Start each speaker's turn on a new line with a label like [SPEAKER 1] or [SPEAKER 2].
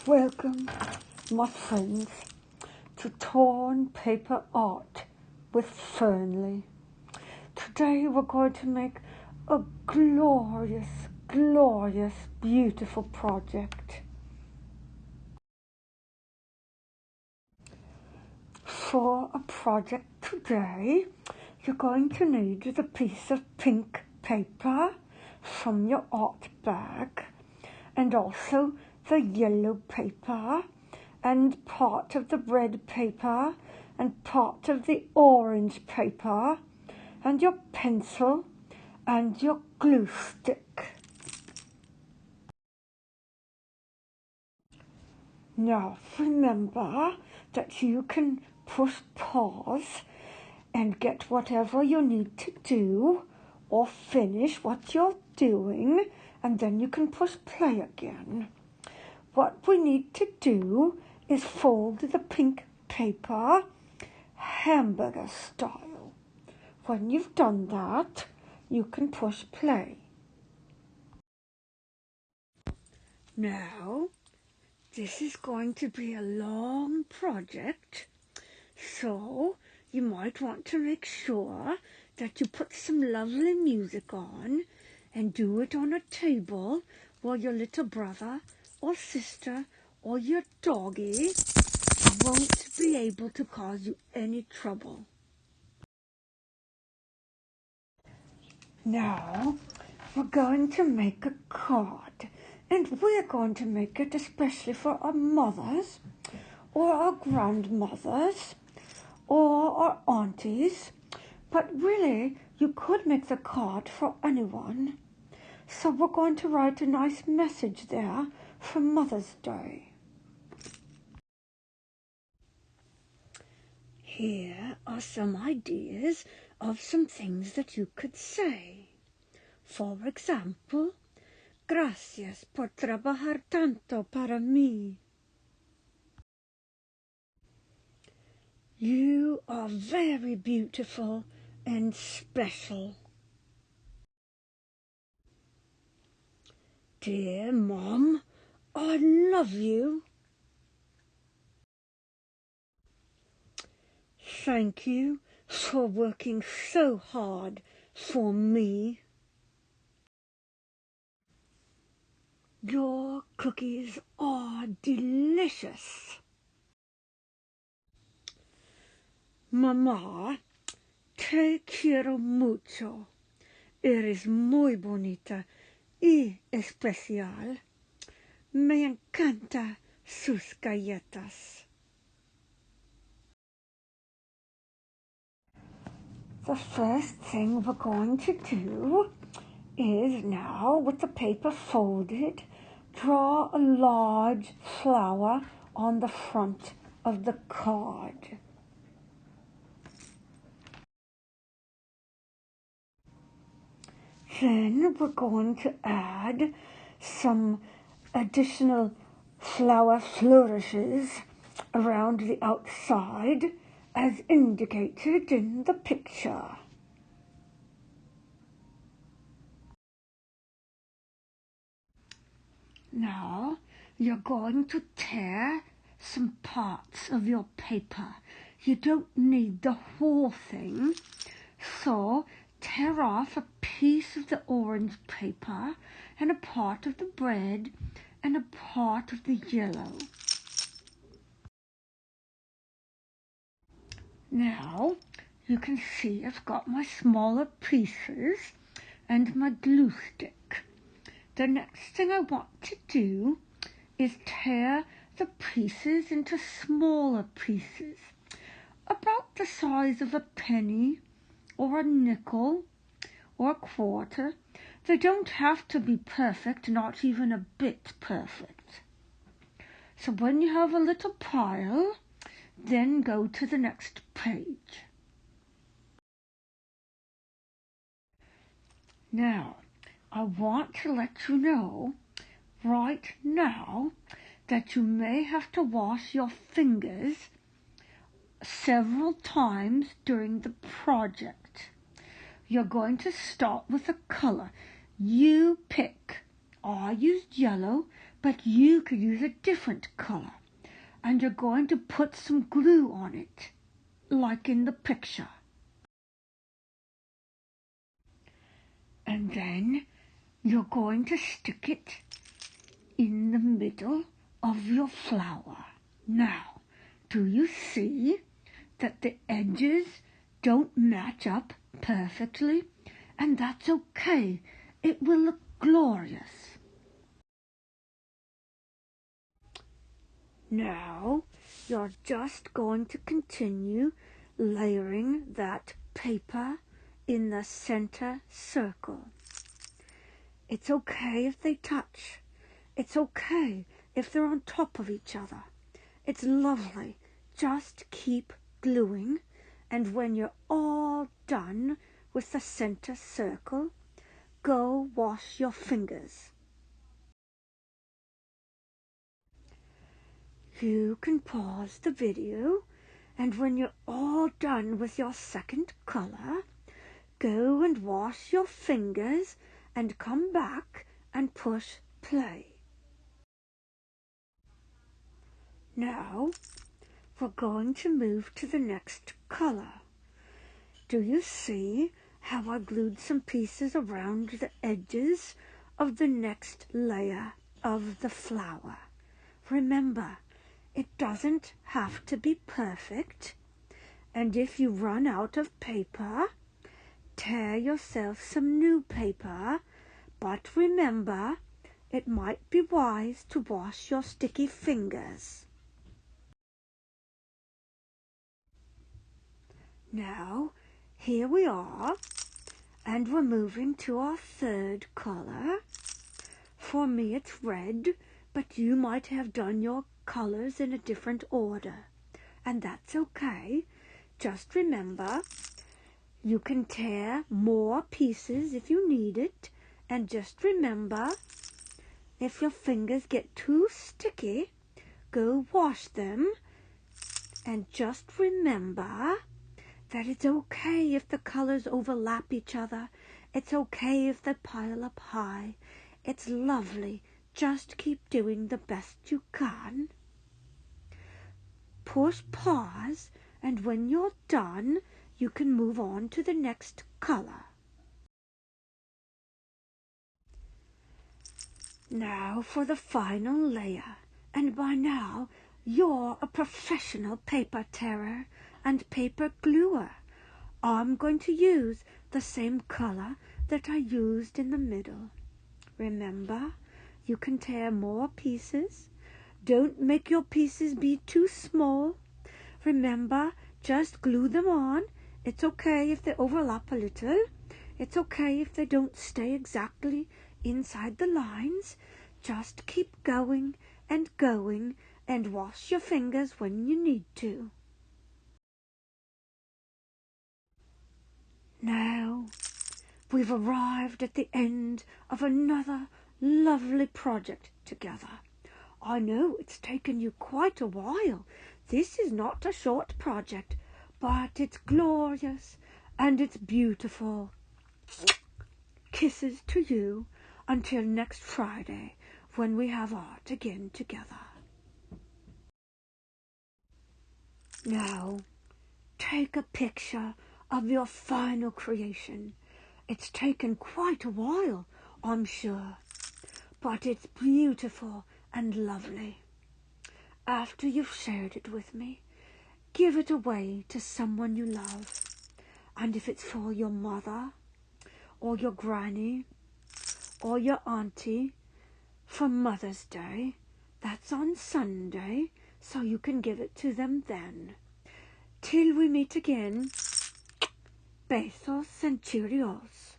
[SPEAKER 1] Welcome, my friends, to Torn Paper Art with Fernley. Today we're going to make a glorious, beautiful project. For a project today, you're going to need the piece of pink paper from your art bag, and also the yellow paper, and part of the red paper, and part of the orange paper, and your pencil, and your glue stick. Now remember that you can push pause and get whatever you need to do, or finish what you're doing, and then you can push play again. What we need to do is fold the pink paper hamburger style. When you've done that, you can push play. Now, this is going to be a long project, so you might want to make sure that you put some lovely music on and do it on a table where your little brother or sister or your doggy won't be able to cause you any trouble. Now, we're going to make a card, and we're going to make it especially for our mothers, or our grandmothers, or our aunties, but really, you could make the card for anyone. So we're going to write a nice message there for Mother's Day. Here are some ideas of some things that you could say. For example, gracias por trabajar tanto para mí. You are very beautiful and special. Dear Mom, I love you. Thank you for working so hard for me. Your cookies are delicious. Mamá, te quiero mucho. Eres muy bonita y especial. Me encanta sus galletas. The first thing we're going to do is now, with the paper folded, draw a large flower on the front of the card. Then we're going to add some additional flower flourishes around the outside as indicated in the picture. Now you're going to tear some parts of your paper. You don't need the whole thing, so tear off a piece of the orange paper and a part of the red and a part of the yellow. Now you can see I've got my smaller pieces and my glue stick. The next thing I want to do is tear the pieces into smaller pieces, about the size of a penny or a nickel or a quarter. They don't have to be perfect, not even a bit perfect. So when you have a little pile, then go to the next page. Now, I want to let you know right now that you may have to wash your fingers several times during the project. You're going to start with a color. You pick. I used yellow, but you could use a different colour, and you're going to put some glue on it, like in the picture. And then you're going to stick it in the middle of your flower. Now, do you see that the edges don't match up perfectly? And that's okay. It will look glorious. Now, you're just going to continue layering that paper in the center circle. It's okay if they touch. It's okay if they're on top of each other. It's lovely. Just keep gluing, and when you're all done with the center circle, go wash your fingers. You can pause the video, and when you're all done with your second color, go and wash your fingers and come back and push play. Now, we're going to move to the next color. Do you see how I glued some pieces around the edges of the next layer of the flower? Remember, it doesn't have to be perfect, and if you run out of paper, tear yourself some new paper, but remember, it might be wise to wash your sticky fingers. Now, here we are, and we're moving to our third color. For me, it's red, but you might have done your colors in a different order, and that's okay. Just remember, you can tear more pieces if you need it, and just remember, if your fingers get too sticky, go wash them, and just remember that it's okay if the colors overlap each other. It's okay if they pile up high. It's lovely. Just keep doing the best you can. Push pause, and when you're done, you can move on to the next color. Now for the final layer, and by now you're a professional paper tearer and paper gluer. I'm going to use the same color that I used in the middle. Remember, you can tear more pieces. Don't make your pieces be too small. Remember, just glue them on. It's okay if they overlap a little. It's okay if they don't stay exactly inside the lines. Just keep going and wash your fingers when you need to. Now, we've arrived at the end of another lovely project together. I know it's taken you quite a while. This is not a short project, but it's glorious and it's beautiful. Kisses to you until next Friday when we have art again together. Now, take a picture of your final creation. It's taken quite a while, I'm sure, but it's beautiful and lovely. After you've shared it with me, give it away to someone you love. And if it's for your mother, or your granny, or your auntie, for Mother's Day, that's on Sunday, so you can give it to them then. Till we meet again, besos and cheerios.